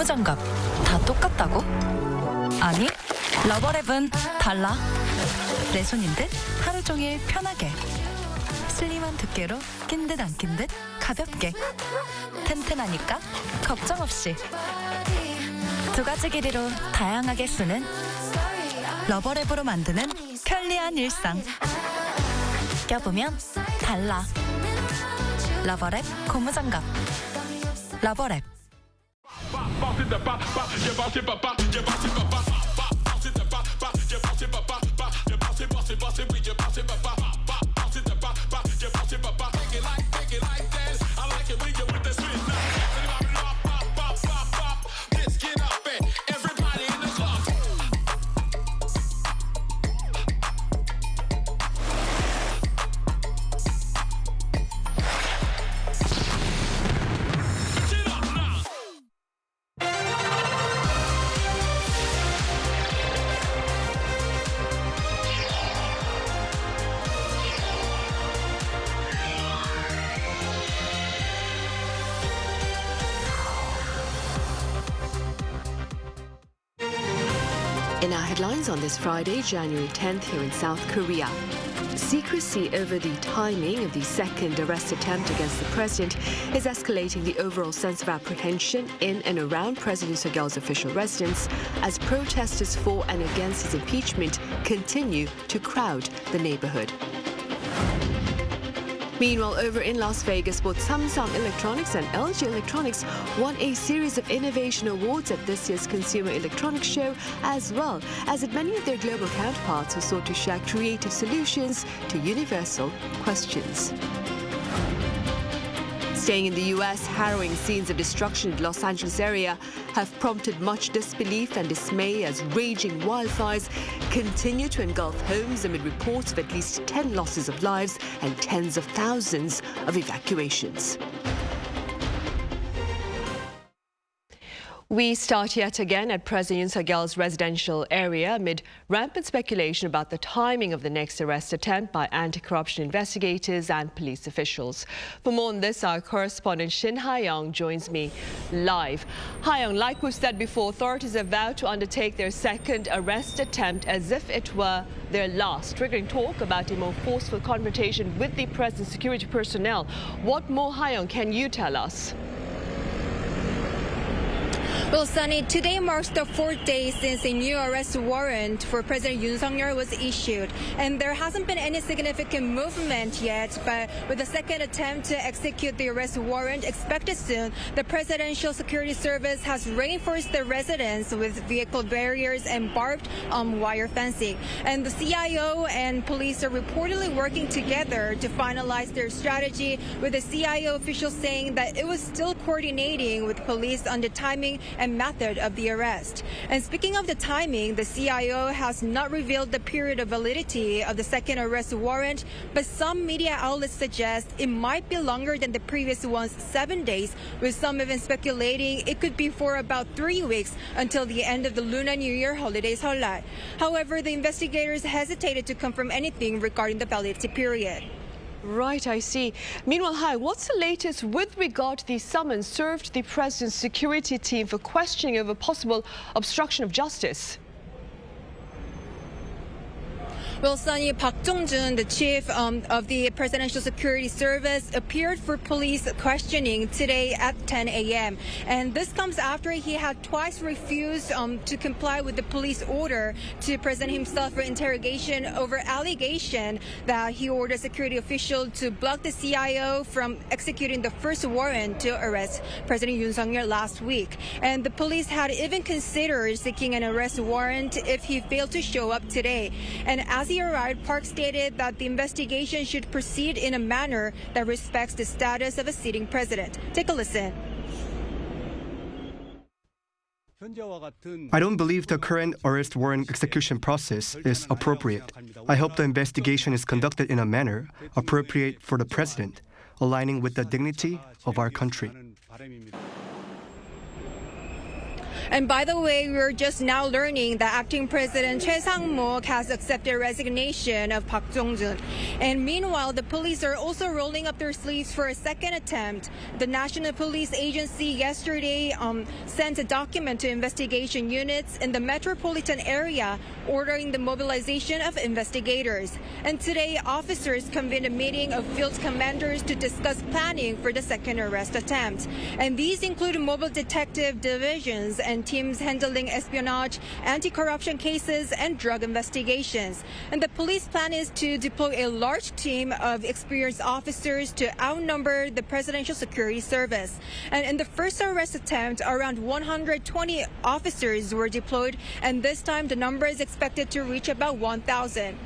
고무장갑 다 똑같다고? 아니, 러버랩은 달라. 내 손인 듯 하루 종일 편하게. 슬림한 두께로 낀 듯 안 낀 듯 가볍게. 튼튼하니까 걱정 없이. 두 가지 길이로 다양하게 쓰는 러버랩으로 만드는 편리한 일상. 껴보면 달라. 러버랩 고무장갑. 러버랩. In our headlines on this Friday, January 10th, here in South Korea. Secrecy over the timing of the second arrest attempt against the president is escalating the overall sense of apprehension in and around President Suk Yeol's official residence as protesters for and against his impeachment continue to crowd the neighborhood. Meanwhile, over in Las Vegas, both Samsung Electronics and LG Electronics won a series of innovation awards at this year's Consumer Electronics Show, as well as at many of their global counterparts who sought to share creative solutions to universal questions. Staying in the U.S., harrowing scenes of destruction in the Los Angeles area have prompted much disbelief and dismay as raging wildfires continue to engulf homes amid reports of at least 10 losses of lives and tens of thousands of evacuations. We start yet again at President Yoon Suk Yeol's residential area amid rampant speculation about the timing of the next arrest attempt by anti-corruption investigators and police officials. For more on this, our correspondent Shin Ha-young joins me live. Ha-young, like we've said before, authorities have vowed to undertake their second arrest attempt as if it were their last, triggering talk about a more forceful confrontation with the president's security personnel. What more, Ha-young, can you tell us? Well, Sunny, today marks the fourth day since a new arrest warrant for President Yoon Suk Yeol was issued. And there hasn't been any significant movement yet, but with the second attempt to execute the arrest warrant expected soon, the Presidential Security Service has reinforced the residence with vehicle barriers and barbed wire fencing. And the CIO and police are reportedly working together to finalize their strategy, with the CIO official saying that it was still coordinating with police on the timing and method of the arrest. And speaking of the timing, the CIO has not revealed the period of validity of the second arrest warrant, but some media outlets suggest it might be longer than the previous one's 7 days, with some even speculating it could be for about 3 weeks until the end of the Lunar New Year holiday Seollal. However, the investigators hesitated to confirm anything regarding the validity period. Right, I see. Meanwhile, hi, what's the latest with regard to the summons served to the president's security team for questioning over possible obstruction of justice? Well, Sunny, Park Jong-jun, the chief of the Presidential Security Service, appeared for police questioning today at 10 a.m. And this comes after he had twice refused to comply with the police order to present himself for interrogation over allegation that he ordered a security official to block the CIO from executing the first warrant to arrest President Yoon Suk Yeol last week. And the police had even considered seeking an arrest warrant if he failed to show up today. And as he arrived, Park stated that the investigation should proceed in a manner that respects the status of a sitting president. Take a listen. I don't believe the current arrest warrant execution process is appropriate. I hope the investigation is conducted in a manner appropriate for the president, aligning with the dignity of our country. And by the way, we're just now learning that acting President Choi Sang-mok has accepted resignation of Park Jong-jun. And meanwhile, the police are also rolling up their sleeves for a second attempt. The National Police Agency yesterday sent a document to investigation units in the metropolitan area ordering the mobilization of investigators. And today, officers convened a meeting of field commanders to discuss planning for the second arrest attempt. And these include mobile detective divisions and teams handling espionage, anti-corruption cases, and drug investigations. And the police plan is to deploy a large team of experienced officers to outnumber the Presidential Security Service. And in the first arrest attempt, around 120 officers were deployed, and this time the number is expected to reach about 1,000.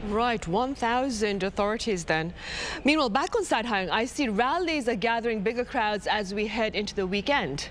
Right, 1,000 authorities then. Meanwhile, back on site, Hayoung, I see rallies are gathering bigger crowds as we head into the weekend.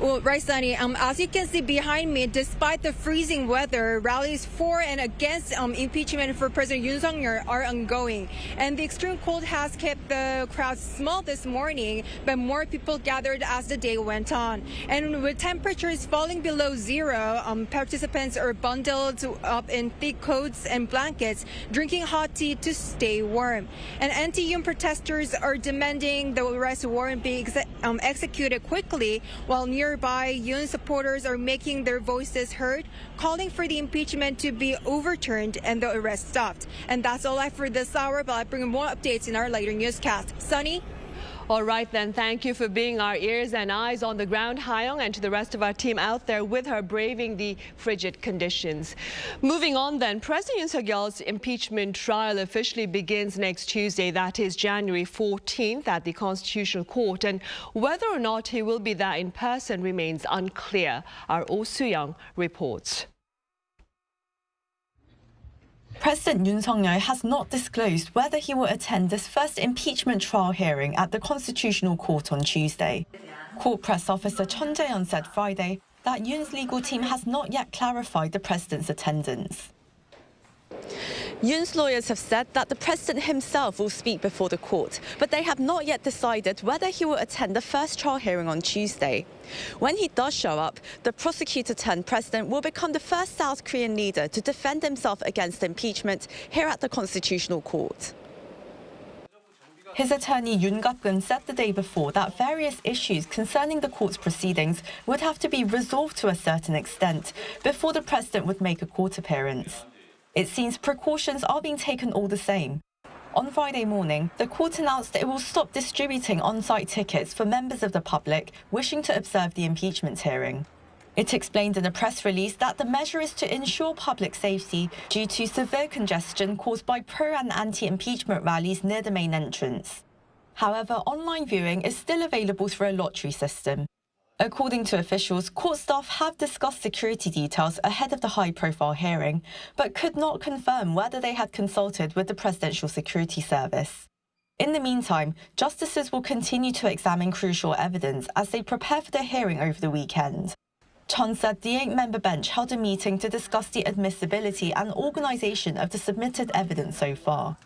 Well, right, Sunny. As you can see behind me, despite the freezing weather, rallies for and against impeachment for President Yoon Suk Yeol are ongoing. And the extreme cold has kept the crowds small this morning, but more people gathered as the day went on. And with temperatures falling below zero, participants are bundled up in thick coats and blankets, drinking hot tea to stay warm. And anti-Yoon protesters are demanding the arrest warrant be executed quickly, while nearby Yoon supporters are making their voices heard, calling for the impeachment to be overturned and the arrest stopped. And that's all I have for this hour, but I'll bring more updates in our later newscast. Sunny? All right, then. Thank you for being our ears and eyes on the ground, Hayoung, and to the rest of our team out there with her braving the frigid conditions. Moving on, then, President Yoon Suk Yeol's impeachment trial officially begins next Tuesday, that is January 14th, at the Constitutional Court. And whether or not he will be there in person remains unclear. Our Oh Soo-young reports. President Yoon Suk Yeol has not disclosed whether he will attend this first impeachment trial hearing at the Constitutional Court on Tuesday. Court press officer Chun Jae-yeon said Friday that Yoon's legal team has not yet clarified the president's attendance. Yoon's lawyers have said that the president himself will speak before the court, but they have not yet decided whether he will attend the first trial hearing on Tuesday. When he does show up, the prosecutor-turned-president will become the first South Korean leader to defend himself against impeachment here at the Constitutional Court. His attorney Yoon Gap-gun said the day before that various issues concerning the court's proceedings would have to be resolved to a certain extent before the president would make a court appearance. It seems precautions are being taken all the same. On Friday morning, the court announced that it will stop distributing on-site tickets for members of the public wishing to observe the impeachment hearing. It explained in a press release that the measure is to ensure public safety due to severe congestion caused by pro- and anti-impeachment rallies near the main entrance. However, online viewing is still available through a lottery system. According to officials, court staff have discussed security details ahead of the high-profile hearing, but could not confirm whether they had consulted with the Presidential Security Service. In the meantime, justices will continue to examine crucial evidence as they prepare for the hearing over the weekend. Chun said the 8-member bench held a meeting to discuss the admissibility and organisation of the submitted evidence so far.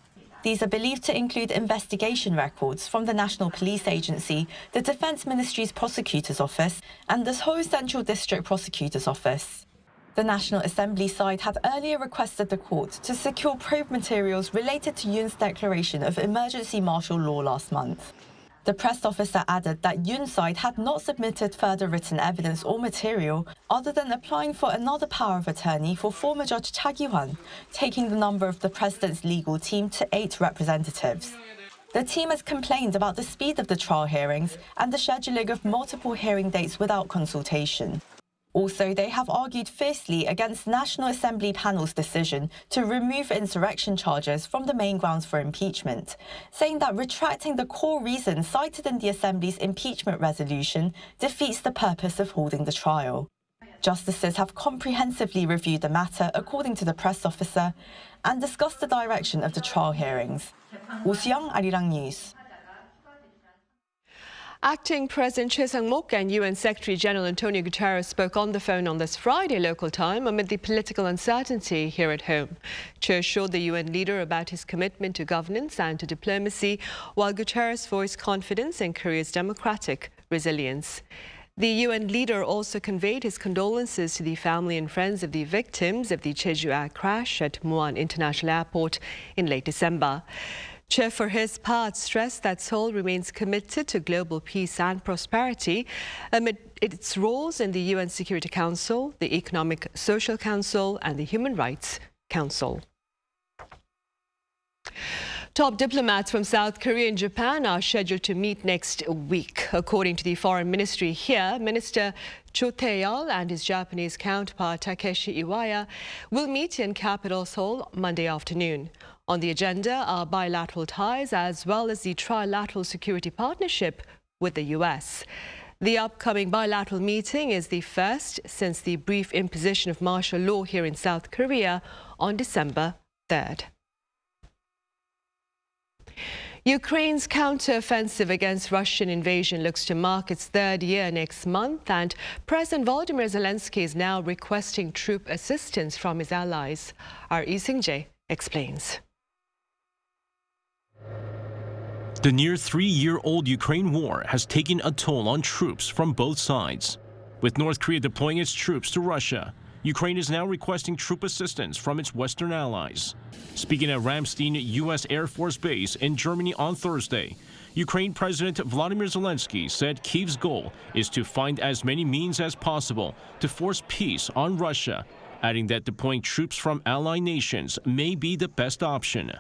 These are believed to include investigation records from the National Police Agency, the Defence Ministry's Prosecutor's Office, and the Seoul Central District Prosecutor's Office. The National Assembly side had earlier requested the court to secure probe materials related to Yoon's declaration of emergency martial law last month. The press officer added that Yoon's side had not submitted further written evidence or material other than applying for another power of attorney for former Judge Cha Gi-hwan, taking the number of the president's legal team to 8 representatives. The team has complained about the speed of the trial hearings and the scheduling of multiple hearing dates without consultation. Also, they have argued fiercely against the National Assembly panel's decision to remove insurrection charges from the main grounds for impeachment, saying that retracting the core reasons cited in the Assembly's impeachment resolution defeats the purpose of holding the trial. Justices have comprehensively reviewed the matter, according to the press officer, and discussed the direction of the trial hearings. Oh Soo-young, Arirang News. Acting President Choi Sang-mok and UN Secretary General Antonio Guterres spoke on the phone on this Friday local time amid the political uncertainty here at home. Choi assured the UN leader about his commitment to governance and to diplomacy, while Guterres voiced confidence in Korea's democratic resilience. The UN leader also conveyed his condolences to the family and friends of the victims of the Jeju Air crash at Muan International Airport in late December. Choi, for his part, stressed that Seoul remains committed to global peace and prosperity amid its roles in the UN Security Council, the Economic Social Council, and the Human Rights Council. Top diplomats from South Korea and Japan are scheduled to meet next week. According to the Foreign Ministry here, Minister Cho Tae-yeol and his Japanese counterpart Takeshi Iwaya will meet in capital Seoul Monday afternoon. On the agenda are bilateral ties as well as the trilateral security partnership with the US. The upcoming bilateral meeting is the first since the brief imposition of martial law here in South Korea on December 3rd. Ukraine's counter-offensive against Russian invasion looks to mark its third year next month, and President Volodymyr Zelenskyy is now requesting troop assistance from his allies. Our Lee Seung-jae explains. The near 3-year-old Ukraine war has taken a toll on troops from both sides. With North Korea deploying its troops to Russia, Ukraine is now requesting troop assistance from its Western allies. Speaking at Ramstein U.S. Air Force Base in Germany on Thursday, Ukraine President Volodymyr Zelenskyy said Kyiv's goal is to find as many means as possible to force peace on Russia, adding that deploying troops from ally nations may be the best option.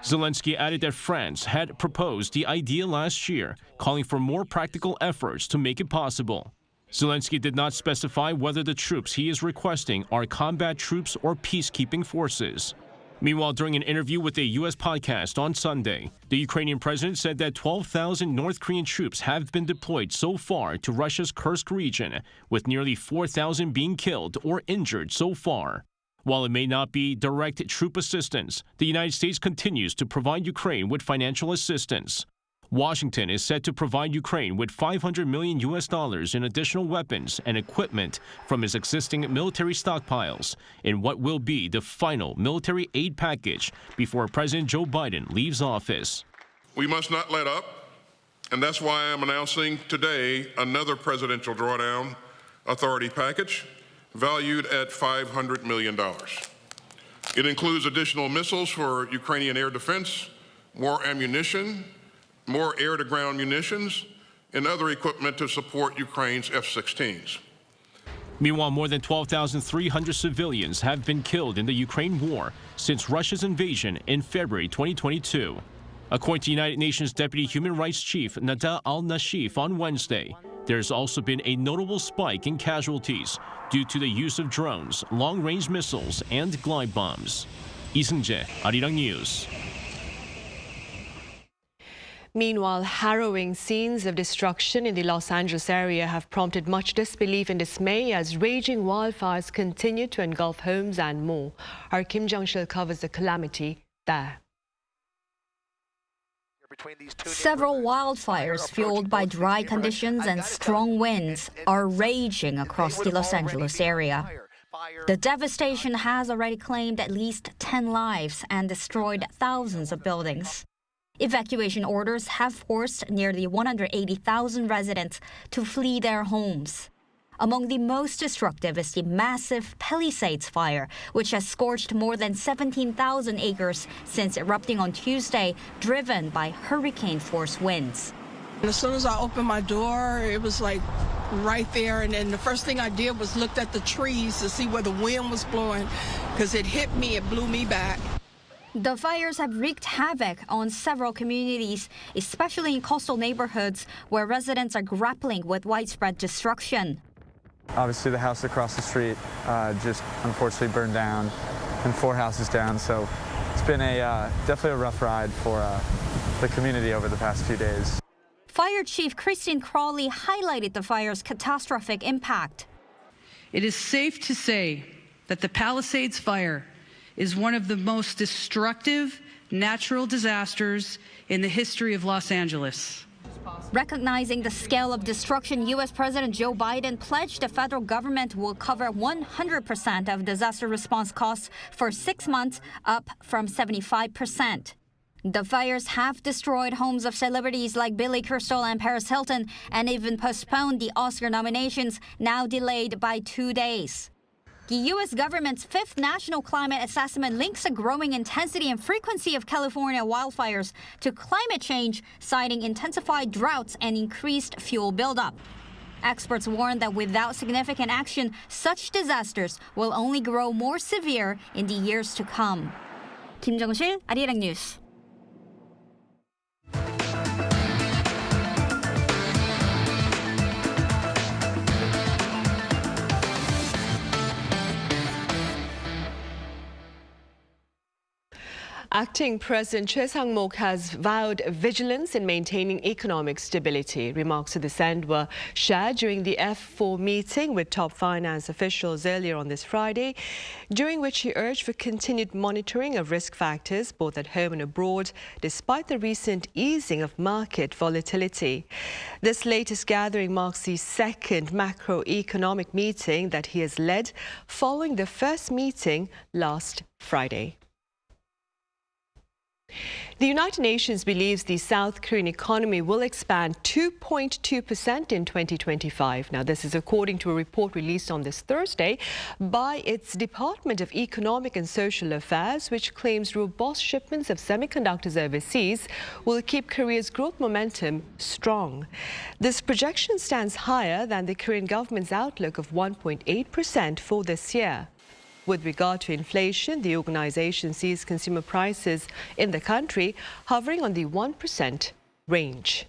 Zelenskyy added that France had proposed the idea last year, calling for more practical efforts to make it possible. Zelenskyy did not specify whether the troops he is requesting are combat troops or peacekeeping forces. Meanwhile, during an interview with a U.S. podcast on Sunday, the Ukrainian president said that 12,000 North Korean troops have been deployed so far to Russia's Kursk region, with nearly 4,000 being killed or injured so far. While it may not be direct troop assistance, the United States continues to provide Ukraine with financial assistance. Washington is set to provide Ukraine with $500 million in additional weapons and equipment from its existing military stockpiles in what will be the final military aid package before President Joe Biden leaves office. We must not let up, and that's why I'm announcing today another presidential drawdown authority package valued at $500 million. It includes additional missiles for Ukrainian air defense, more ammunition, more air-to-ground munitions, and other equipment to support Ukraine's F-16s. Meanwhile, more than 12,300 civilians have been killed in the Ukraine war since Russia's invasion in February 2022. According to United Nations Deputy Human Rights Chief Nada al-Nashif on Wednesday, there's also been a notable spike in casualties due to the use of drones, long-range missiles, and glide bombs. Lee Seung-jae, Arirang News. Meanwhile, harrowing scenes of destruction in the Los Angeles area have prompted much disbelief and dismay as raging wildfires continue to engulf homes and more. Our Kim Jung-shil covers the calamity there. Several wildfires fueled by dry conditions and strong winds are raging across the Los Angeles area. The devastation has already claimed at least 10 lives and destroyed thousands of buildings. Evacuation orders have forced nearly 180,000 residents to flee their homes. Among the most destructive is the massive Palisades fire, which has scorched more than 17,000 acres since erupting on Tuesday, driven by hurricane-force winds. And as soon as I opened my door, it was like right there. And then the first thing I did was looked at the trees to see where the wind was blowing, because it hit me, it blew me back. The fires have wreaked havoc on several communities, especially in coastal neighborhoods where residents are grappling with widespread destruction. Obviously, the house across the street just unfortunately burned down, and 4 houses down. So it's been definitely a rough ride for the community over the past few days. Fire Chief Christine Crawley highlighted the fire's catastrophic impact. It is safe to say that the Palisades fire is one of the most destructive natural disasters in the history of Los Angeles. Recognizing the scale of destruction, U.S. President Joe Biden pledged the federal government will cover 100% of disaster response costs for 6 months, up from 75%. The fires have destroyed homes of celebrities like Billy Crystal and Paris Hilton and even postponed the Oscar nominations, now delayed by 2 days. The U.S. government's fifth national climate assessment links a growing intensity and frequency of California wildfires to climate change, citing intensified droughts and increased fuel buildup. Experts warn that without significant action, such disasters will only grow more severe in the years to come. 김정실, 아리랑 뉴스. Acting President Choi has vowed vigilance in maintaining economic stability. Remarks to this end were shared during the F4 meeting with top finance officials earlier on this Friday, during which he urged for continued monitoring of risk factors both at home and abroad, despite the recent easing of market volatility. This latest gathering marks the second macroeconomic meeting that he has led, following the first meeting last Friday. The United Nations believes the South Korean economy will expand 2.2% in 2025. Now, this is according to a report released on this Thursday by its Department of Economic and Social Affairs, which claims robust shipments of semiconductors overseas will keep Korea's growth momentum strong. This projection stands higher than the Korean government's outlook of 1.8% for this year. With regard to inflation, the organization sees consumer prices in the country hovering on the 1% range.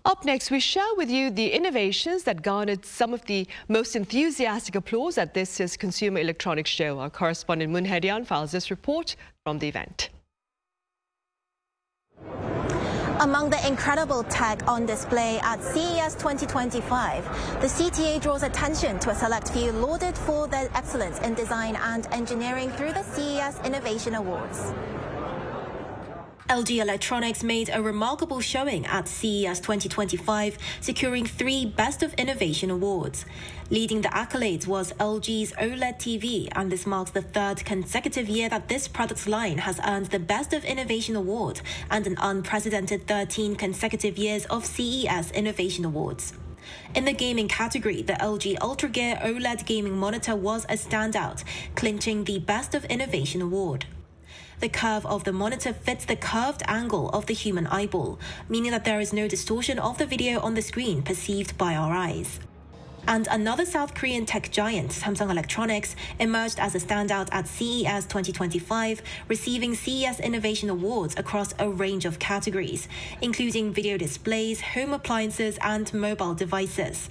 Up next, we share with you the innovations that garnered some of the most enthusiastic applause at this year's Consumer Electronics Show. Our correspondent Moon Hye-ryan files this report from the event. Among the incredible tech on display at CES 2025, the CTA draws attention to a select few lauded for their excellence in design and engineering through the CES Innovation Awards. LG Electronics made a remarkable showing at CES 2025, securing 3 Best of Innovation awards. Leading the accolades was LG's OLED TV, and this marks the 3rd consecutive year that this product line has earned the Best of Innovation award and an unprecedented 13 consecutive years of CES Innovation Awards. In the gaming category, the LG UltraGear OLED gaming monitor was a standout, clinching the Best of Innovation award. The curve of the monitor fits the curved angle of the human eyeball, meaning that there is no distortion of the video on the screen perceived by our eyes. And another South Korean tech giant, Samsung Electronics, emerged as a standout at CES 2025, receiving CES Innovation Awards across a range of categories, including video displays, home appliances, and mobile devices.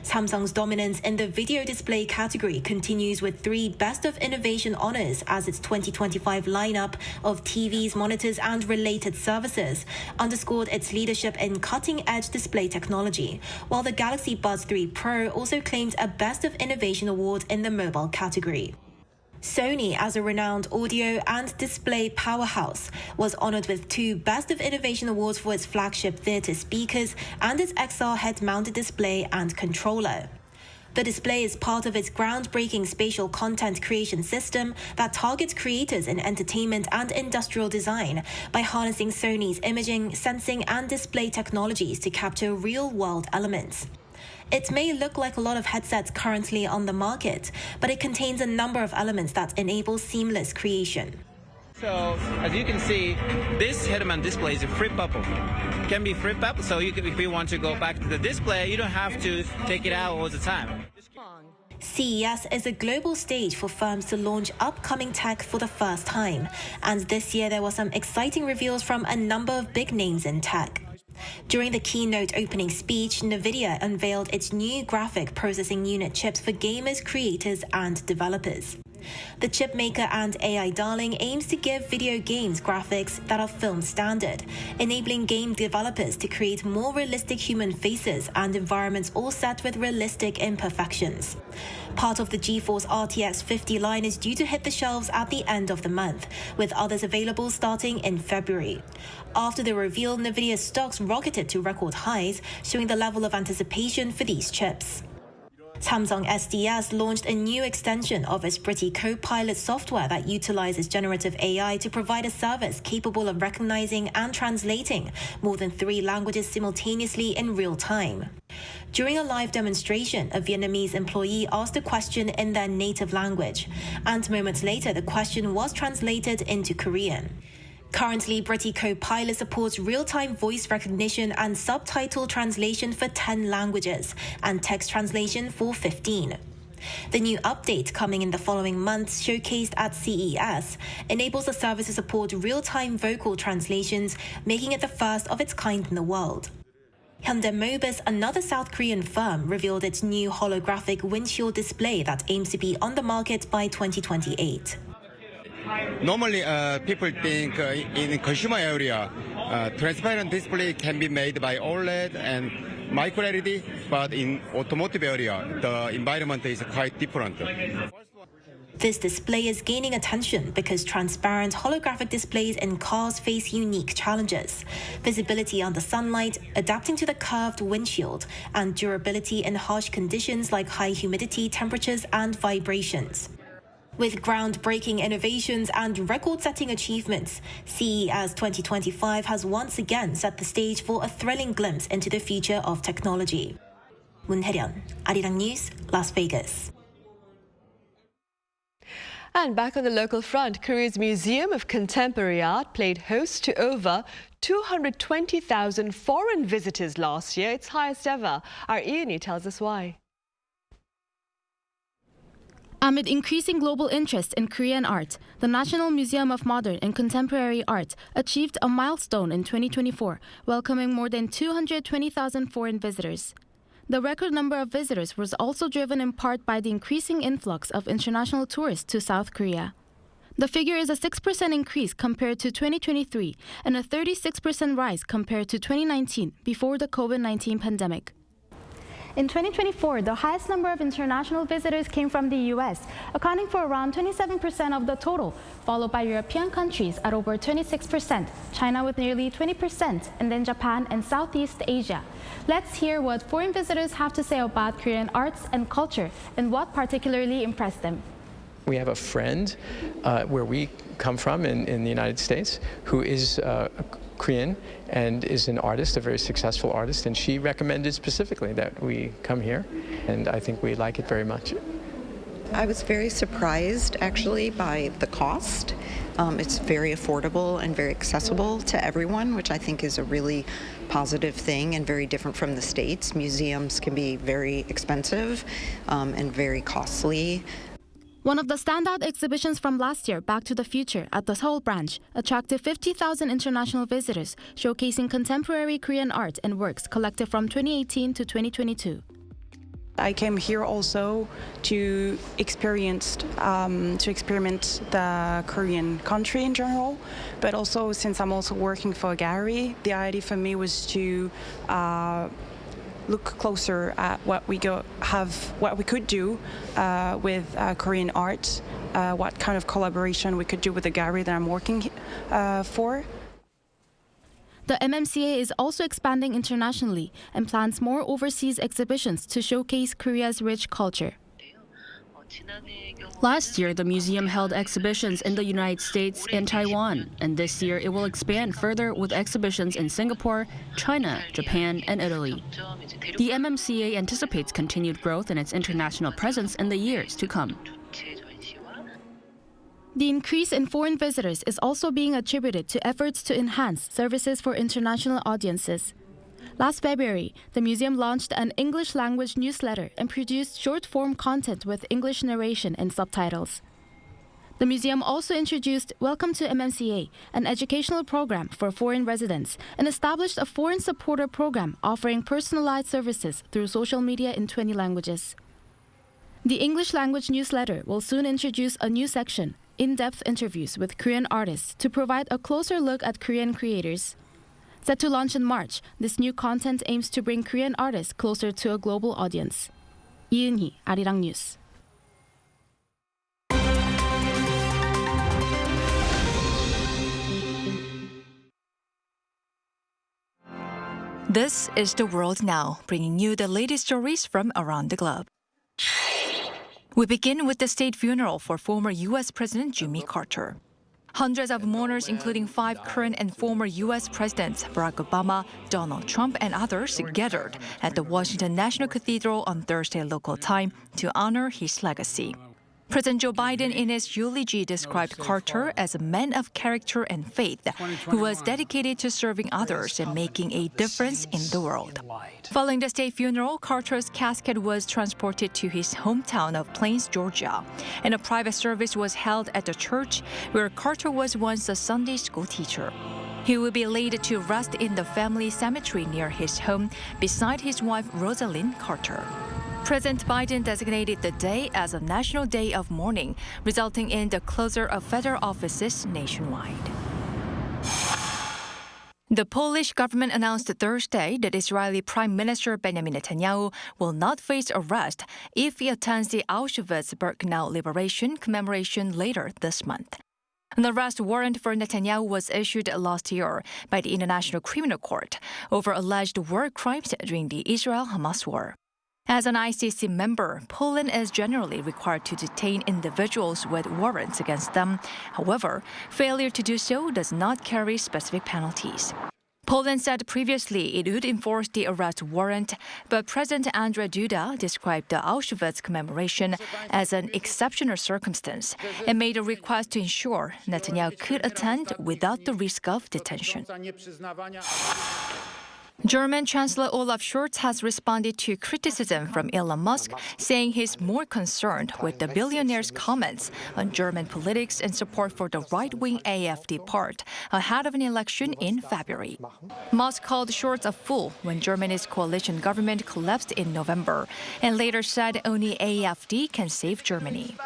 Samsung's dominance in the video display category continues with 3 Best of Innovation honors as its 2025 lineup of TVs, monitors, and related services underscored its leadership in cutting-edge display technology, while the Galaxy Buds 3 Pro also claimed a Best of Innovation award in the mobile category. Sony, as a renowned audio and display powerhouse, was honored with 2 Best of Innovation awards for its flagship theater speakers and its XR head-mounted display and controller. The display is part of its groundbreaking spatial content creation system that targets creators in entertainment and industrial design by harnessing Sony's imaging, sensing, and display technologies to capture real-world elements. It may look like a lot of headsets currently on the market, but it contains a number of elements that enable seamless creation. So, as you can see, this head-mount display is a flip up. It can be flip up, so if you want to go back to the display, you don't have to take it out all the time. CES is a global stage for firms to launch upcoming tech for the first time, and this year there were some exciting reveals from a number of big names in tech. During the keynote opening speech, NVIDIA unveiled its new graphic processing unit chips for gamers, creators, and developers. The chipmaker and AI darling aims to give video games graphics that are film standard, enabling game developers to create more realistic human faces and environments all set with realistic imperfections. Part of the GeForce RTX 50 line is due to hit the shelves at the end of the month, with others available starting in February. After the reveal, NVIDIA's stocks rocketed to record highs, showing the level of anticipation for these chips. Samsung SDS launched a new extension of its Pretty Copilot software that utilizes generative AI to provide a service capable of recognizing and translating more than 3 languages simultaneously in real time. During a live demonstration, a Vietnamese employee asked a question in their native language, and moments later the question was translated into Korean. Currently, Pretty Copilot supports real-time voice recognition and subtitle translation for 10 languages and text translation for 15. The new update, coming in the following months, showcased at CES, enables the service to support real-time vocal translations, making it the first of its kind in the world. Hyundai Mobis, another South Korean firm, revealed its new holographic windshield display that aims to be on the market by 2028. Normally, people think in consumer area, transparent display can be made by OLED and micro LED, but in automotive area, the environment is quite different. This display is gaining attention because transparent holographic displays in cars face unique challenges: visibility under sunlight, adapting to the curved windshield, and durability in harsh conditions like high humidity temperatures and vibrations. With groundbreaking innovations and record-setting achievements, CES 2025 has once again set the stage for a thrilling glimpse into the future of technology. 문혜련, Arirang News, Las Vegas. And back on the local front, Korea's Museum of Contemporary Art played host to over 220,000 foreign visitors last year, its highest ever. Our Ian tells us why. Amid increasing global interest in Korean art, the National Museum of Modern and Contemporary Art achieved a milestone in 2024, welcoming more than 220,000 foreign visitors. The record number of visitors was also driven in part by the increasing influx of international tourists to South Korea. The figure is a 6% increase compared to 2023 and a 36% rise compared to 2019 before the COVID-19 pandemic. In 2024, the highest number of international visitors came from the US, accounting for around 27% of the total, followed by European countries at over 26%, China with nearly 20%, and then Japan and Southeast Asia. Let's hear what foreign visitors have to say about Korean arts and culture and what particularly impressed them. We have a friend where we come from in the United States who is Korean and is an artist, a very successful artist, and she recommended specifically that we come here, and I think we like it very much. I was very surprised actually by the cost. It's very affordable and very accessible to everyone, which I think is a really positive thing and very different from the States. Museums can be very expensive and very costly. One of the standout exhibitions from last year, Back to the Future, at the Seoul branch, attracted 50,000 international visitors, showcasing contemporary Korean art and works collected from 2018 to 2022. I came here also to experiment the Korean country in general, but also since I'm also working for a gallery, the idea for me was to look closer at what we could do with Korean art, what kind of collaboration we could do with the gallery that I'm working for. The MMCA is also expanding internationally and plans more overseas exhibitions to showcase Korea's rich culture. Last year, the museum held exhibitions in the United States and Taiwan, and this year it will expand further with exhibitions in Singapore, China, Japan, and Italy. The MMCA anticipates continued growth in its international presence in the years to come. The increase in foreign visitors is also being attributed to efforts to enhance services for international audiences. Last February, the museum launched an English language newsletter and produced short-form content with English narration and subtitles. The museum also introduced Welcome to MMCA, an educational program for foreign residents, and established a foreign supporter program offering personalized services through social media in 20 languages. The English language newsletter will soon introduce a new section, in-depth interviews with Korean artists, to provide a closer look at Korean creators. Set to launch in March, this new content aims to bring Korean artists closer to a global audience. 이은희, Arirang News. This is The World Now, bringing you the latest stories from around the globe. We begin with the state funeral for former U.S. President Jimmy Carter. Hundreds of mourners, including 5 current and former U.S. presidents, Barack Obama, Donald Trump, and others, gathered at the Washington National Cathedral on Thursday local time to honor his legacy. President Joe Biden, in his eulogy, described Carter as a man of character and faith who was dedicated to serving others and making a difference in the world. Following the state funeral, Carter's casket was transported to his hometown of Plains, Georgia, and a private service was held at the church where Carter was once a Sunday school teacher. He will be laid to rest in the family cemetery near his home beside his wife Rosalind Carter. President Biden designated the day as a national day of mourning, resulting in the closure of federal offices nationwide. The Polish government announced Thursday that Israeli Prime Minister Benjamin Netanyahu will not face arrest if he attends the Auschwitz-Birkenau liberation commemoration later this month. An arrest warrant for Netanyahu was issued last year by the International Criminal Court over alleged war crimes during the Israel-Hamas war. As an ICC member, Poland is generally required to detain individuals with warrants against them. However, failure to do so does not carry specific penalties. Poland said previously it would enforce the arrest warrant, but President Andrzej Duda described the Auschwitz commemoration as an exceptional circumstance and made a request to ensure Netanyahu could attend without the risk of detention. German Chancellor Olaf Scholz has responded to criticism from Elon Musk, saying he's more concerned with the billionaire's comments on German politics and support for the right-wing AfD part ahead of an election in February. Musk called Scholz a fool when Germany's coalition government collapsed in November and later said only AfD can save Germany.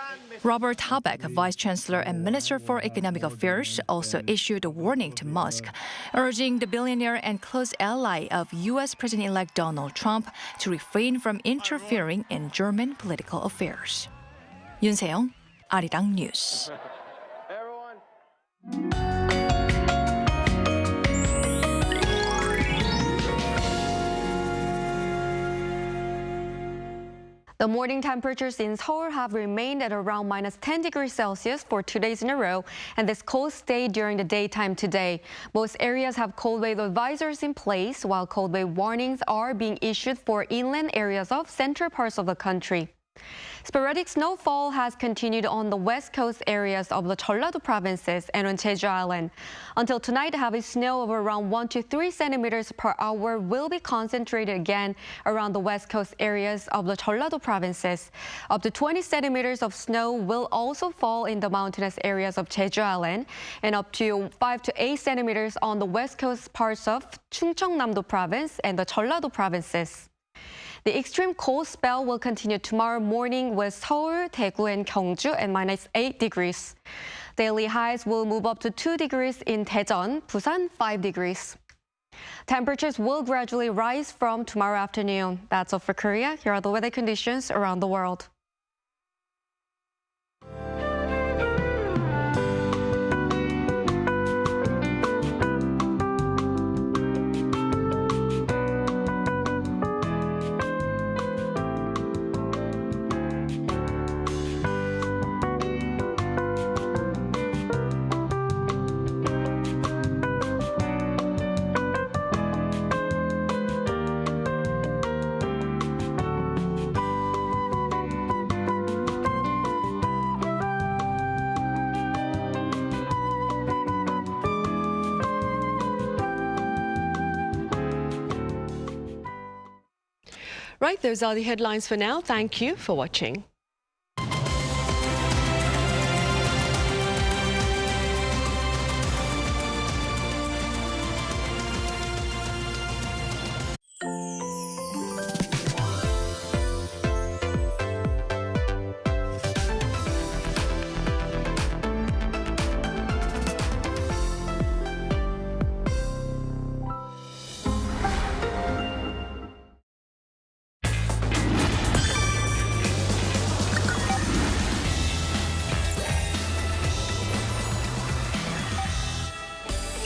Robert Habeck, Vice Chancellor and Minister for Economic Affairs, also issued a warning to Musk, urging the billionaire and close ally of U.S. President-elect Donald Trump to refrain from interfering in German political affairs. Yoon Seong, Arirang News. The morning temperatures in Seoul have remained at around minus 10 degrees Celsius for 2 days in a row, and this cold stayed during the daytime today. Most areas have cold wave advisories in place, while cold wave warnings are being issued for inland areas of central parts of the country. Sporadic snowfall has continued on the west coast areas of the Jeollado provinces and on Jeju Island. Until tonight, heavy snow of around 1 to 3 centimeters per hour will be concentrated again around the west coast areas of the Jeollado provinces. Up to 20 centimeters of snow will also fall in the mountainous areas of Jeju Island, and up to 5 to 8 centimeters on the west coast parts of Chungcheongnam-do province and the Jeollado provinces. The extreme cold spell will continue tomorrow morning with Seoul, Daegu, and Gyeongju at minus 8 degrees. Daily highs will move up to 2 degrees in Daejeon, Busan 5 degrees. Temperatures will gradually rise from tomorrow afternoon. That's all for Korea. Here are the weather conditions around the world. Right, those are the headlines for now. Thank you for watching.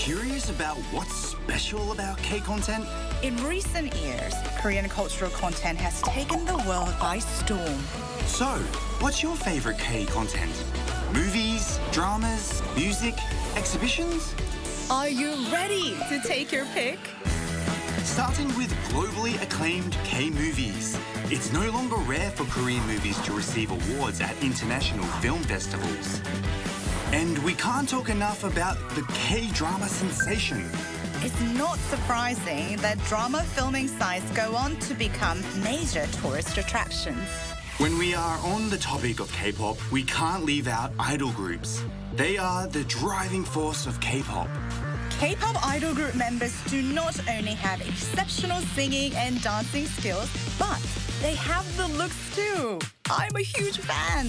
Curious about what's special about K-content? In recent years, Korean cultural content has taken the world by storm. So, what's your favorite K content? Movies, dramas, music, exhibitions? Are you ready to take your pick? Starting with globally acclaimed K-movies. It's no longer rare for Korean movies to receive awards at international film festivals. And we can't talk enough about the K-drama sensation. It's not surprising that drama filming sites go on to become major tourist attractions. When we are on the topic of K-pop, we can't leave out idol groups. They are the driving force of K-pop. K-pop idol group members do not only have exceptional singing and dancing skills, but they have the looks too. I'm a huge fan.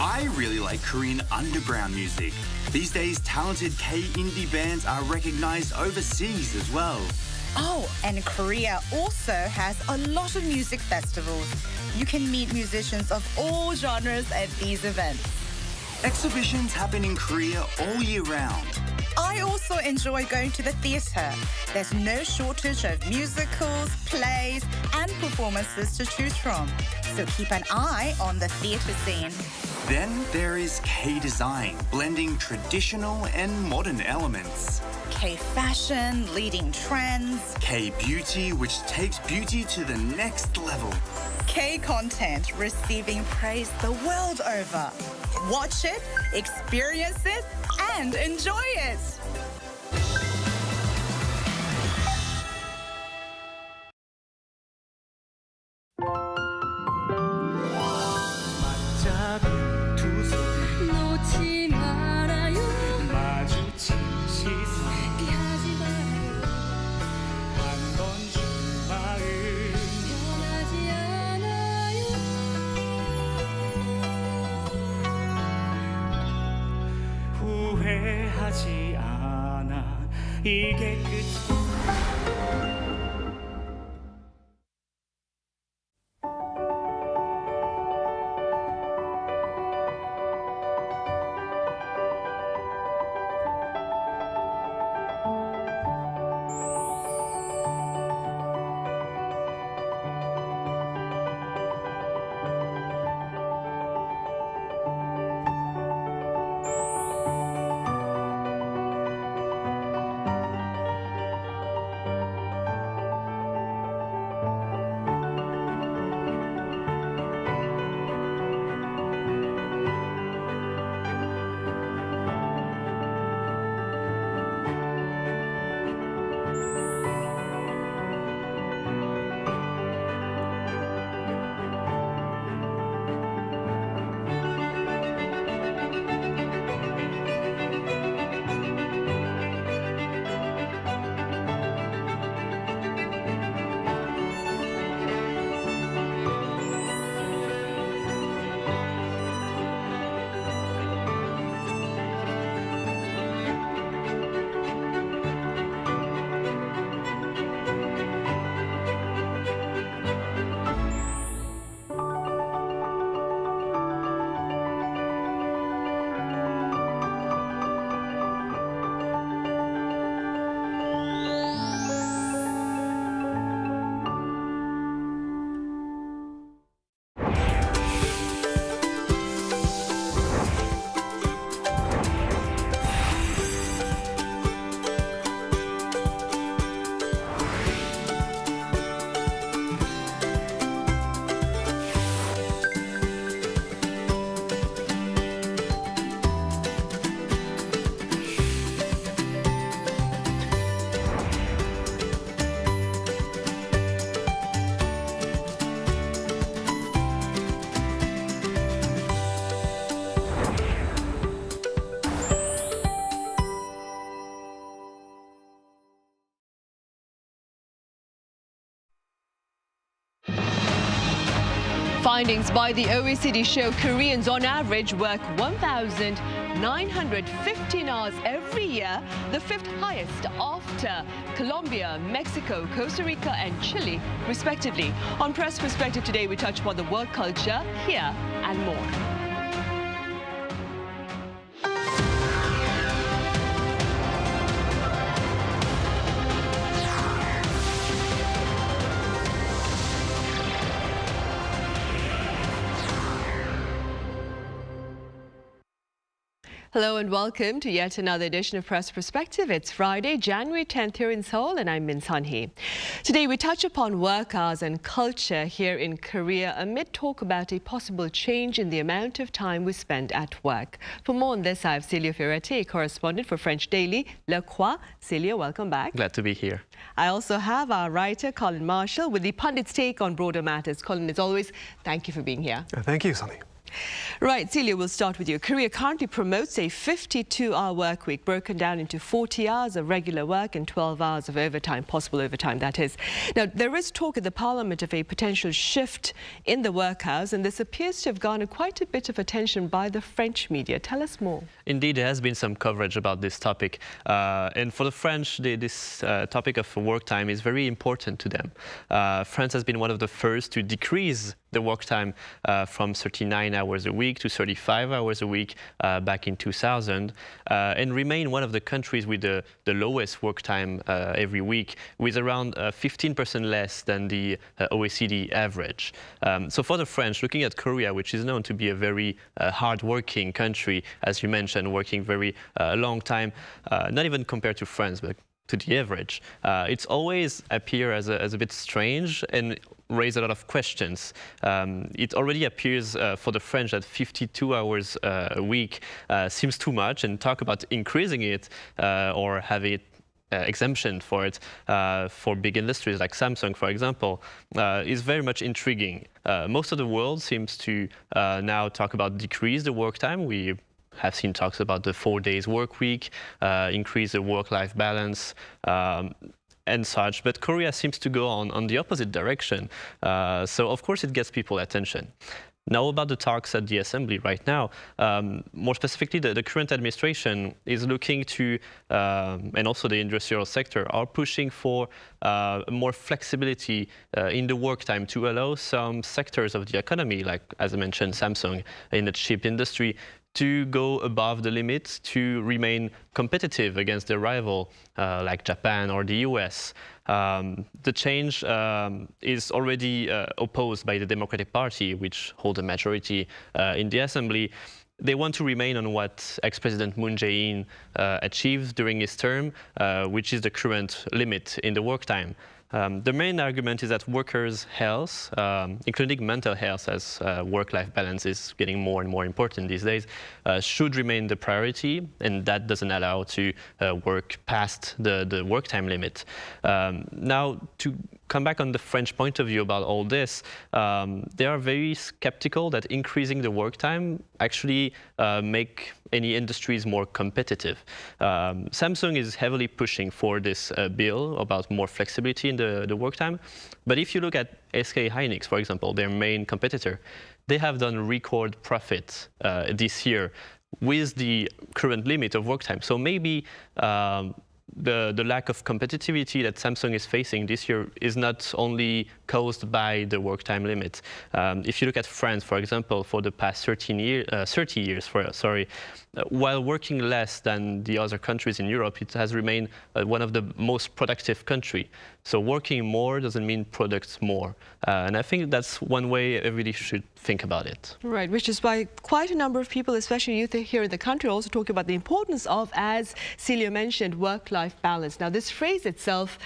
I really like Korean underground music. These days, talented K-indie bands are recognized overseas as well. Oh, and Korea also has a lot of music festivals. You can meet musicians of all genres at these events. Exhibitions happen in Korea all year round. I also enjoy going to the theatre. There's no shortage of musicals, plays, and performances to choose from. So keep an eye on the theatre scene. Then there is K-design, blending traditional and modern elements. K-fashion, leading trends. K-beauty, which takes beauty to the next level. K-content, receiving praise the world over. Watch it, experience it, and enjoy it. 후회하지 않아 이게 끝이 Findings by the OECD show Koreans on average work 1,915 hours every year, the fifth highest after Colombia, Mexico, Costa Rica and Chile, respectively. On Press Perspective today, we touch upon the work culture here and more. Hello and welcome to yet another edition of Press Perspective. It's Friday, January 10th here in Seoul, and I'm Min Sun-hee. Today we touch upon work hours and culture here in Korea amid talk about a possible change in the amount of time we spend at work. For more on this, I have Celia Fioretti, a correspondent for French daily Le Croix. Celia, welcome back. Glad to be here. I also have our writer, Colin Marshall, with the pundit's take on broader matters. Colin, as always, thank you for being here. Thank you, Sunny. Right, Celia, we'll start with you. Korea currently promotes a 52-hour work week broken down into 40 hours of regular work and 12 hours of overtime, possible overtime, that is. Now, there is talk in the parliament of a potential shift in the work hours, and this appears to have garnered quite a bit of attention by the French media. Tell us more. Indeed, there has been some coverage about this topic. And for the French, this topic of work time is very important to them. France has been one of the first to decrease the work time from 39 hours a week to 35 hours a week back in 2000, and remain one of the countries with the lowest work time every week, with around 15% less than the OECD average. So for the French, looking at Korea, which is known to be a very hard-working country, as you mentioned, working very long time, not even compared to France, but to the average, it's always appear as a bit strange and raise a lot of questions. It already appears for the French that 52 hours a week seems too much, and talk about increasing it or having it exemption for it for big industries like Samsung, for example, is very much intriguing. Most of the world seems to now talk about decrease the work time. We have seen talks about the 4 days work week, increase the work-life balance, and such, but Korea seems to go on the opposite direction. So of course it gets people attention. Now about the talks at the Assembly right now, more specifically the current administration is looking to, and also the industrial sector, are pushing for more flexibility in the work time to allow some sectors of the economy, like as I mentioned, Samsung in the chip industry, to go above the limits to remain competitive against their rival like Japan or the US. The change is already opposed by the Democratic Party, which hold a majority in the Assembly. They want to remain on what ex-President Moon Jae-in achieved during his term, which is the current limit in the work time. The main argument is that workers' health, including mental health, as work-life balance is getting more and more important these days, should remain the priority, and that doesn't allow to work past the work time limit. Now, to come back on the French point of view about all this, they are very skeptical that increasing the work time actually make any industries more competitive. Samsung is heavily pushing for this bill about more flexibility in the work time. But if you look at SK Hynix, for example, their main competitor, they have done record profits this year with the current limit of work time. So maybe the lack of competitivity that Samsung is facing this year is not only caused by the work time limit. If you look at France, for example, for the past 30 years, while working less than the other countries in Europe, it has remained one of the most productive countries. So working more doesn't mean products more. And I think that's one way everybody should think about it. Right, which is why quite a number of people, especially youth here in the country, also talking about the importance of, as Celia mentioned, work-life balance. Now, this phrase itself,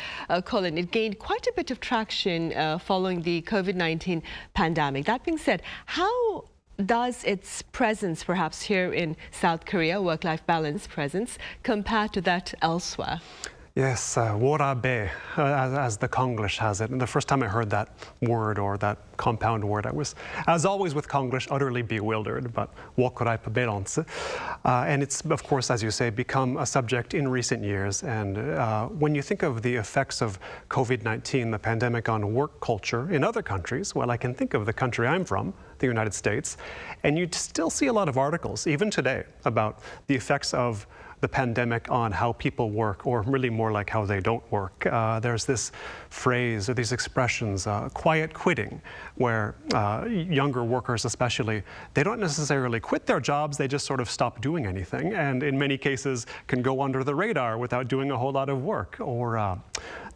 Colin, it gained quite a bit of traction following the COVID-19 pandemic. That being said, how does its presence, perhaps here in South Korea, work-life balance presence, compare to that elsewhere? Yes, worabe, as the Konglish has it. And the first time I heard that word, or that compound word, I was, as always with Konglish, utterly bewildered. But and it's, of course, as you say, become a subject in recent years. And when you think of the effects of COVID-19, the pandemic, on work culture in other countries, well, I can think of the country I'm from, the United States, and you still see a lot of articles, even today, about the effects of the pandemic on how people work, or really more like how they don't work. There's this phrase, or these expressions, quiet quitting, where younger workers especially, they don't necessarily quit their jobs, they just sort of stop doing anything, and in many cases can go under the radar without doing a whole lot of work. Or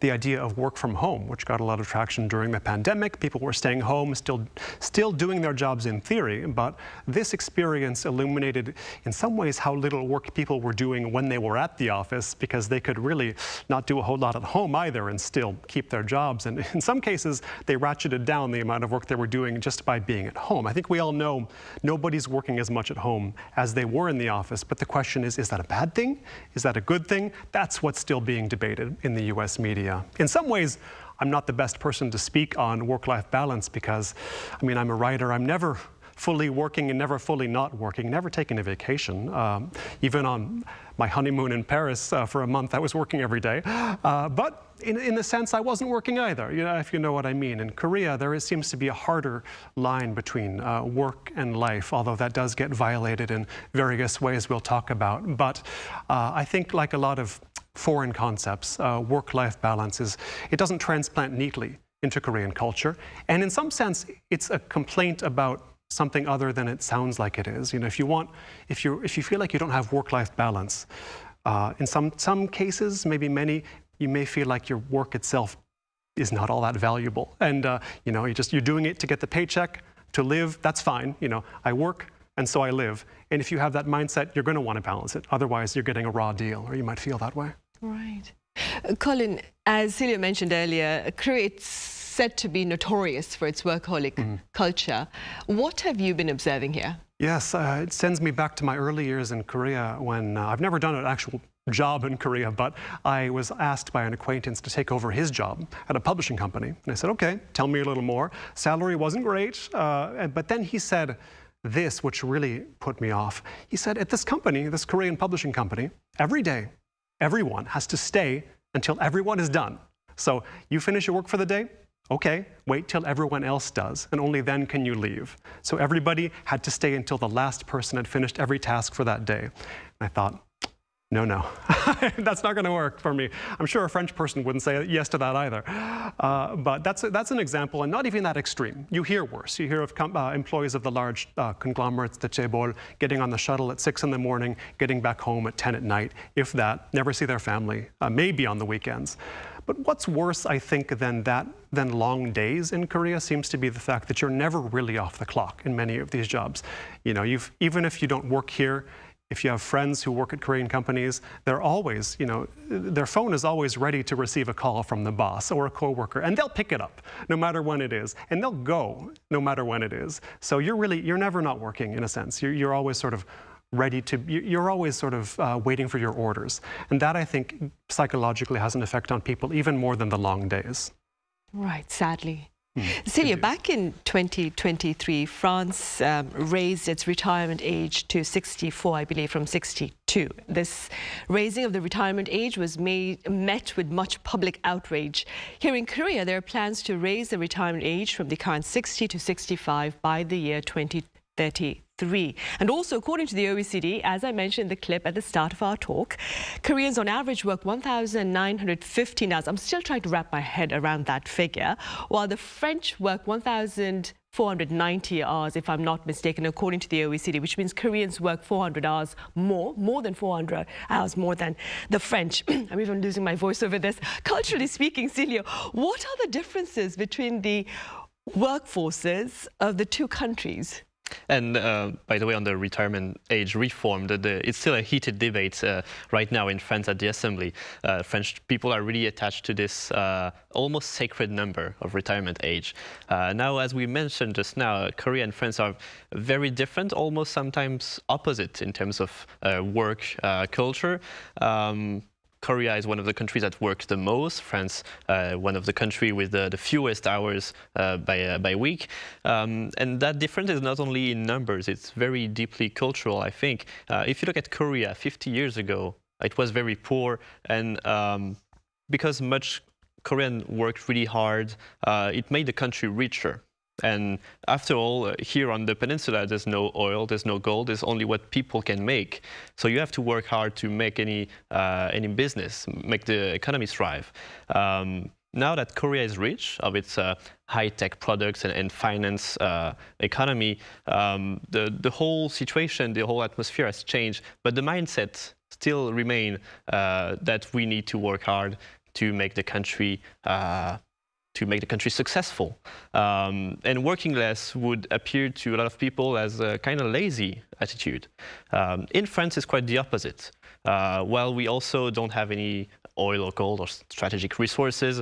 the idea of work from home, which got a lot of traction during the pandemic. People were staying home, still doing their jobs in theory, but this experience illuminated in some ways how little work people were doing when they were at the office, because they could really not do a whole lot at home either and still keep their jobs. And in some cases, they ratcheted down the amount of work they were doing just by being at home. I think we all know nobody's working as much at home as they were in the office, but the question is that a bad thing? Is that a good thing? That's what's still being debated in the US media. In some ways, I'm not the best person to speak on work-life balance because, I mean, I'm a writer. I'm never fully working and never fully not working, never taking a vacation. Even on my honeymoon in Paris for a month, I was working every day. But in a sense, I wasn't working either, if you know what I mean. In Korea, there seems to be a harder line between work and life, although that does get violated in various ways we'll talk about. But I think, like a lot of foreign concepts, work-life balance it doesn't transplant neatly into Korean culture. And in some sense, it's a complaint about something other than it sounds like it is. If you feel like you don't have work-life balance, in some cases, maybe many, you may feel like your work itself is not all that valuable. And you're doing it to get the paycheck, to live, that's fine. I work and so I live. And if you have that mindset, you're going to want to balance it. Otherwise, you're getting a raw deal, or you might feel that way. Right. Colin, as Celia mentioned earlier, Korea, it's said to be notorious for its workaholic culture. What have you been observing here? Yes, it sends me back to my early years in Korea when I've never done an actual job in Korea, but I was asked by an acquaintance to take over his job at a publishing company. And I said, okay, tell me a little more. Salary wasn't great, but then he said this, which really put me off. He said, at this company, this Korean publishing company, every day, everyone has to stay until everyone is done. So you finish your work for the day, okay, wait till everyone else does, and only then can you leave. So everybody had to stay until the last person had finished every task for that day. And I thought, no, that's not going to work for me. I'm sure a French person wouldn't say yes to that either. But that's an example, and not even that extreme. You hear worse. You hear of employees of the large conglomerates, the chaebol, getting on the shuttle at 6 in the morning, getting back home at 10 at night, if that, never see their family, maybe on the weekends. But what's worse, I think, than long days in Korea seems to be the fact that you're never really off the clock in many of these jobs. Even if you don't work here, if you have friends who work at Korean companies, they're always, their phone is always ready to receive a call from the boss or a coworker, and they'll pick it up no matter when it is, and they'll go no matter when it is. So you're never not working, in a sense. You're always sort of ready to, you're always sort of waiting for your orders. And that, I think, psychologically has an effect on people even more than the long days. Right, sadly. Celia, back in 2023, France raised its retirement age to 64, I believe, from 62. This raising of the retirement age was met with much public outrage. Here in Korea, there are plans to raise the retirement age from the current 60 to 65 by the year 2033. And also, according to the OECD, as I mentioned in the clip at the start of our talk, Koreans on average work 1,915 hours. I'm still trying to wrap my head around that figure, while the French work 1,490 hours, if I'm not mistaken, according to the OECD, which means Koreans work 400 hours more than 400 hours more than the French. I'm even losing my voice over this. Culturally speaking, Celia, what are the differences between the workforces of the two countries? And by the way, on the retirement age reform, it's still a heated debate right now in France at the Assembly. French people are really attached to this almost sacred number of retirement age. Now, as we mentioned just now, Korea and France are very different, almost sometimes opposite in terms of work culture. Korea is one of the countries that works the most. France, one of the countries with the fewest hours by week. And that difference is not only in numbers, it's very deeply cultural, I think. If you look at Korea 50 years ago, it was very poor. And because much Korean worked really hard, it made the country richer. And after all, here on the peninsula, there's no oil, there's no gold, there's only what people can make. So you have to work hard to make any business, make the economy thrive. Now that Korea is rich of its high-tech products and finance economy, the whole situation, the whole atmosphere has changed, but the mindset still remains that we need to work hard to make the country successful. And working less would appear to a lot of people as a kind of lazy attitude. In France, it's quite the opposite. While we also don't have any oil or gold or strategic resources,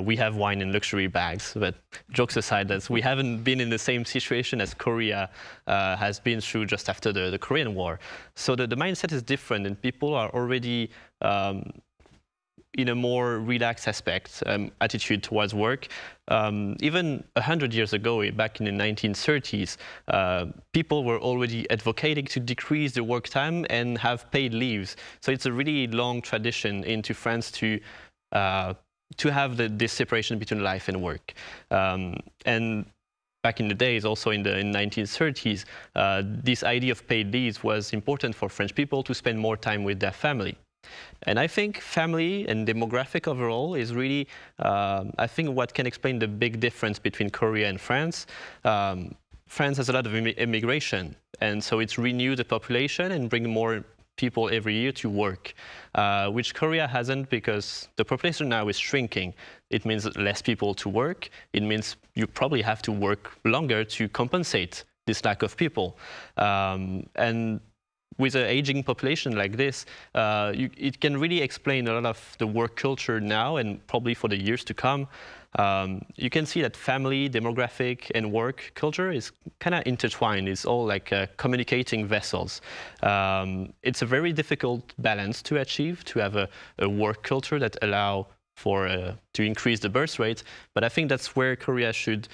we have wine in luxury bags. But jokes aside, we haven't been in the same situation as Korea has been through just after the Korean War. So the mindset is different, and people are already in a more relaxed attitude towards work. Even 100 years ago, back in the 1930s, people were already advocating to decrease the work time and have paid leaves. So it's a really long tradition into France to have this separation between life and work. And back in the days, also in the 1930s, this idea of paid leaves was important for French people to spend more time with their family. And I think family and demographic overall is really, I think, what can explain the big difference between Korea and France. France has a lot of immigration, and so it's renewed the population and bring more people every year to work, which Korea hasn't, because the population now is shrinking. It means less people to work. It means you probably have to work longer to compensate this lack of people. And with an aging population like this, it can really explain a lot of the work culture now and probably for the years to come. You can see that family, demographic, and work culture is kind of intertwined. It's all like communicating vessels. It's a very difficult balance to achieve, to have a work culture that allow to increase the birth rate. But I think that's where Korea should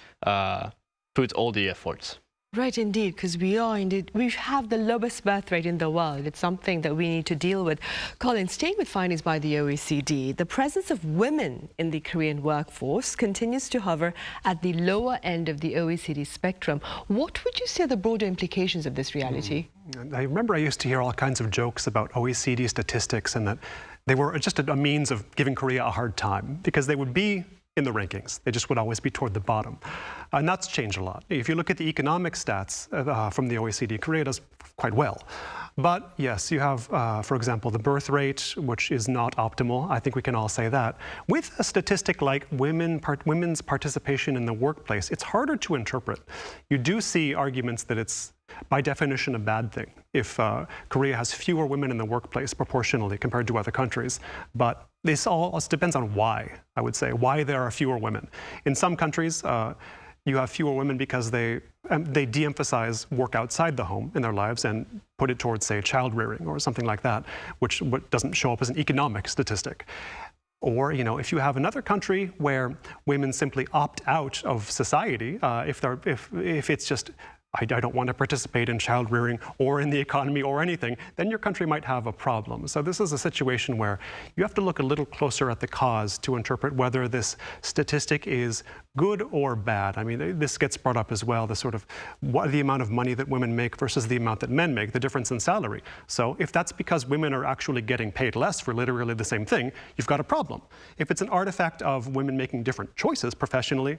put all the efforts. Right, indeed, because we have the lowest birth rate in the world. It's something that we need to deal with. Colin, staying with findings by the OECD, the presence of women in the Korean workforce continues to hover at the lower end of the OECD spectrum. What would you say are the broader implications of this reality? I remember I used to hear all kinds of jokes about OECD statistics and that they were just a means of giving Korea a hard time because they would be in the rankings. They just would always be toward the bottom. And that's changed a lot. If you look at the economic stats from the OECD, Korea does quite well. But yes, you have, for example, the birth rate, which is not optimal. I think we can all say that. With a statistic like women's participation in the workplace, it's harder to interpret. You do see arguments that it's, by definition, a bad thing if Korea has fewer women in the workplace proportionally compared to other countries. But this all depends on why, I would say, why there are fewer women. In some countries, you have fewer women because they de-emphasize work outside the home in their lives and put it towards, say, child rearing or something like that, which doesn't show up as an economic statistic. Or, you know, if you have another country where women simply opt out of society, if it's just, I don't want to participate in child rearing or in the economy or anything, then your country might have a problem. So this is a situation where you have to look a little closer at the cause to interpret whether this statistic is good or bad. I mean, this gets brought up as well, the sort of the amount of money that women make versus the amount that men make, the difference in salary. So if that's because women are actually getting paid less for literally the same thing, you've got a problem. If it's an artifact of women making different choices professionally,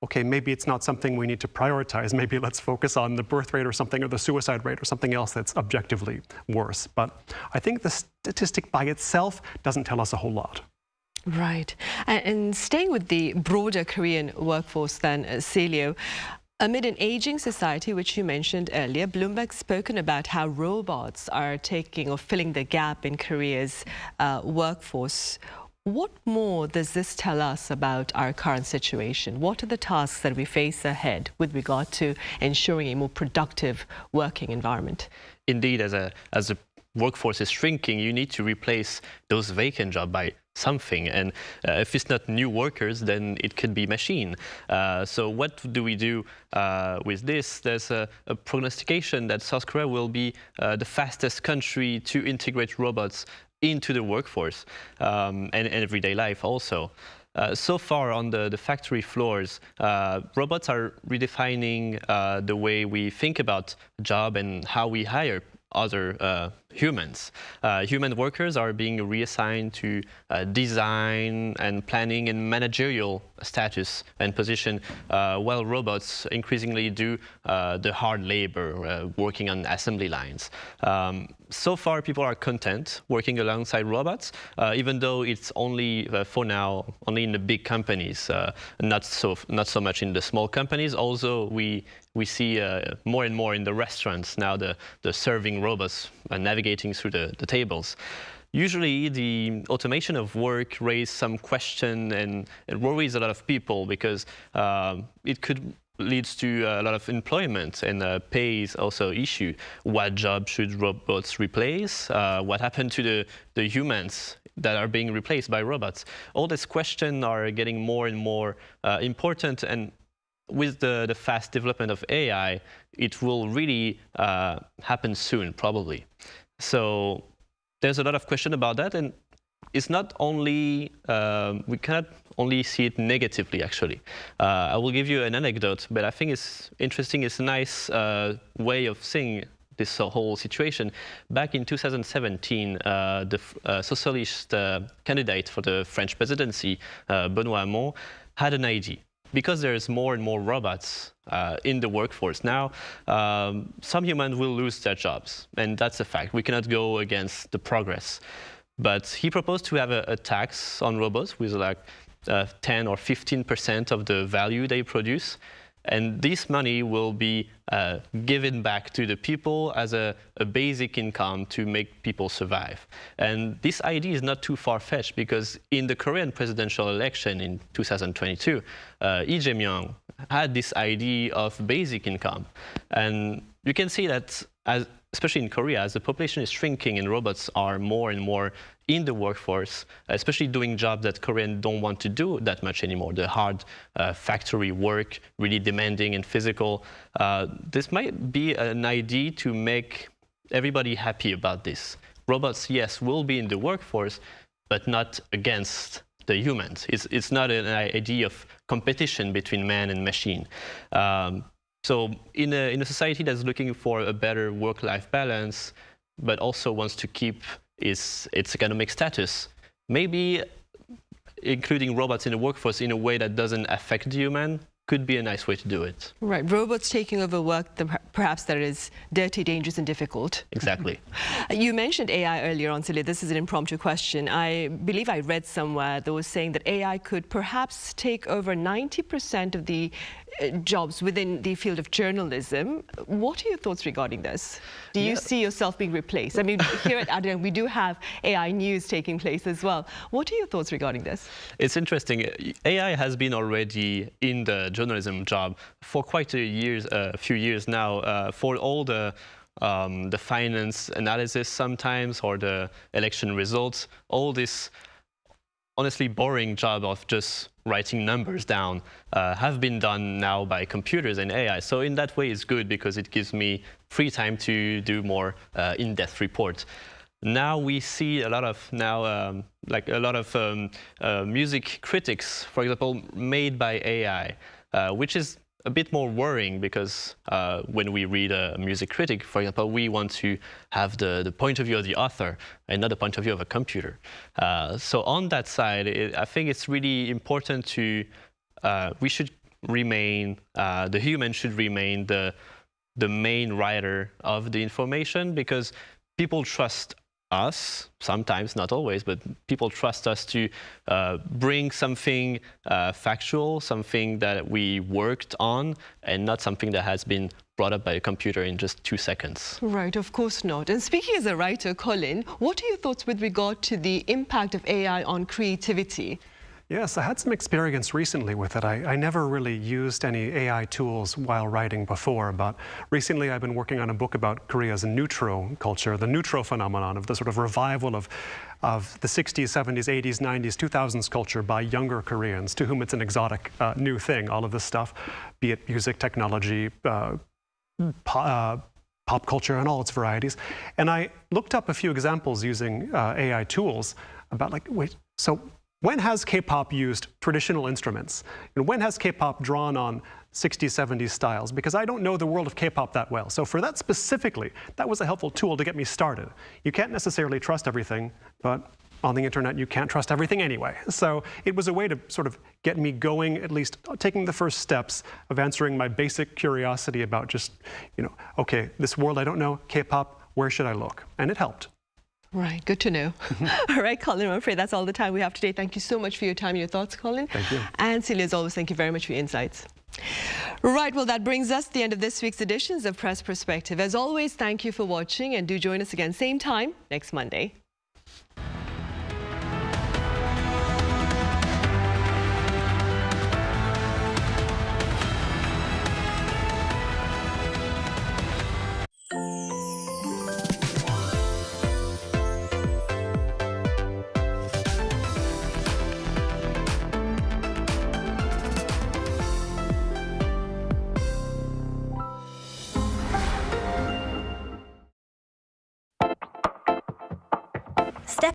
okay, maybe it's not something we need to prioritize. Maybe let's focus on the birth rate or something, or the suicide rate or something else that's objectively worse. But I think the statistic by itself doesn't tell us a whole lot. Right. And staying with the broader Korean workforce then, Celio, amid an aging society, which you mentioned earlier, Bloomberg's spoken about how robots are taking or filling the gap in Korea's workforce. What more does this tell us about our current situation? What are the tasks that we face ahead with regard to ensuring a more productive working environment? Indeed, as a workforce is shrinking, you need to replace those vacant jobs by something. And if it's not new workers, then it could be machine. So what do we do with this? There's a prognostication that South Korea will be the fastest country to integrate robots into the workforce and everyday life also. So far on the factory floors, robots are redefining the way we think about job and how we hire other humans. Human workers are being reassigned to design and planning and managerial status and position, while robots increasingly do the hard labor, working on assembly lines. So far, people are content working alongside robots, even though it's only, for now, only in the big companies, not so much in the small companies. Also, we see more and more in the restaurants now the serving robots navigating through the tables. Usually, the automation of work raises some question and it worries a lot of people because it could leads to a lot of employment and pay is also issue. What job should robots replace? What happened to the humans that are being replaced by robots? All these questions are getting more and more important, and with the fast development of AI, it will really happen soon, probably. So there's a lot of question about that, and it's not only, we cannot only see it negatively, actually. I will give you an anecdote, but I think it's interesting. It's a nice way of seeing this whole situation. Back in 2017, the socialist candidate for the French presidency, Benoît Hamon, had an idea. Because there's more and more robots in the workforce now, some humans will lose their jobs, and that's a fact. We cannot go against the progress. But he proposed to have a tax on robots with like 10 or 15% of the value they produce. And this money will be given back to the people as a basic income to make people survive. And this idea is not too far-fetched because in the Korean presidential election in 2022, Lee Jae-myung had this idea of basic income. And you can see that, especially in Korea, as the population is shrinking and robots are more and more in the workforce, especially doing jobs that Koreans don't want to do that much anymore, the hard factory work, really demanding and physical. This might be an idea to make everybody happy about this. Robots, yes, will be in the workforce, but not against the humans. It's not an idea of competition between man and machine. So in a society that's looking for a better work-life balance, but also wants to keep its economic status, maybe including robots in the workforce in a way that doesn't affect the human could be a nice way to do it. Right, robots taking over work, perhaps that is dirty, dangerous and difficult. Exactly. You mentioned AI earlier on, Celia. This is an impromptu question. I believe I read somewhere that was saying that AI could perhaps take over 90% of the jobs within the field of journalism. What are your thoughts regarding this? Do you see yourself being replaced? I mean, here at Arirang, we do have AI news taking place as well. What are your thoughts regarding this? It's interesting. AI has been already in the journalism job for quite a few years now, for all the finance analysis sometimes, or the election results, all this honestly boring job of just writing numbers down have been done now by computers and AI. So in that way, it's good because it gives me free time to do more in-depth reports. Now we see a lot of music critics, for example, made by AI, which is a bit more worrying because when we read a music critic, for example, we want to have the point of view of the author and not the point of view of a computer. So on that side, I think it's really important to, we should remain, the human should remain the main writer of the information, because people trust us, sometimes, not always, but people trust us to bring something factual, something that we worked on, and not something that has been brought up by a computer in just 2 seconds. Right, of course not. And speaking as a writer, Colin, what are your thoughts with regard to the impact of AI on creativity? Yes, I had some experience recently with it. I never really used any AI tools while writing before, but recently I've been working on a book about Korea's neutro culture, the neutro phenomenon of the sort of revival of the 60s, 70s, 80s, 90s, 2000s culture by younger Koreans, to whom it's an exotic new thing, all of this stuff, be it music, technology, pop culture and all its varieties. And I looked up a few examples using AI tools about, like, wait, so when has K-pop used traditional instruments? And when has K-pop drawn on 60s, 70s styles? Because I don't know the world of K-pop that well. So for that specifically, that was a helpful tool to get me started. You can't necessarily trust everything, but on the internet, you can't trust everything anyway. So it was a way to sort of get me going, at least taking the first steps of answering my basic curiosity about just, okay, this world I don't know, K-pop, where should I look? And it helped. Right, good to know. All right, Colin, I'm afraid that's all the time we have today. Thank you so much for your time and your thoughts, Colin. Thank you. And Celia, as always, thank you very much for your insights. Right, well, that brings us to the end of this week's editions of Press Perspective. As always, thank you for watching, and do join us again same time next Monday.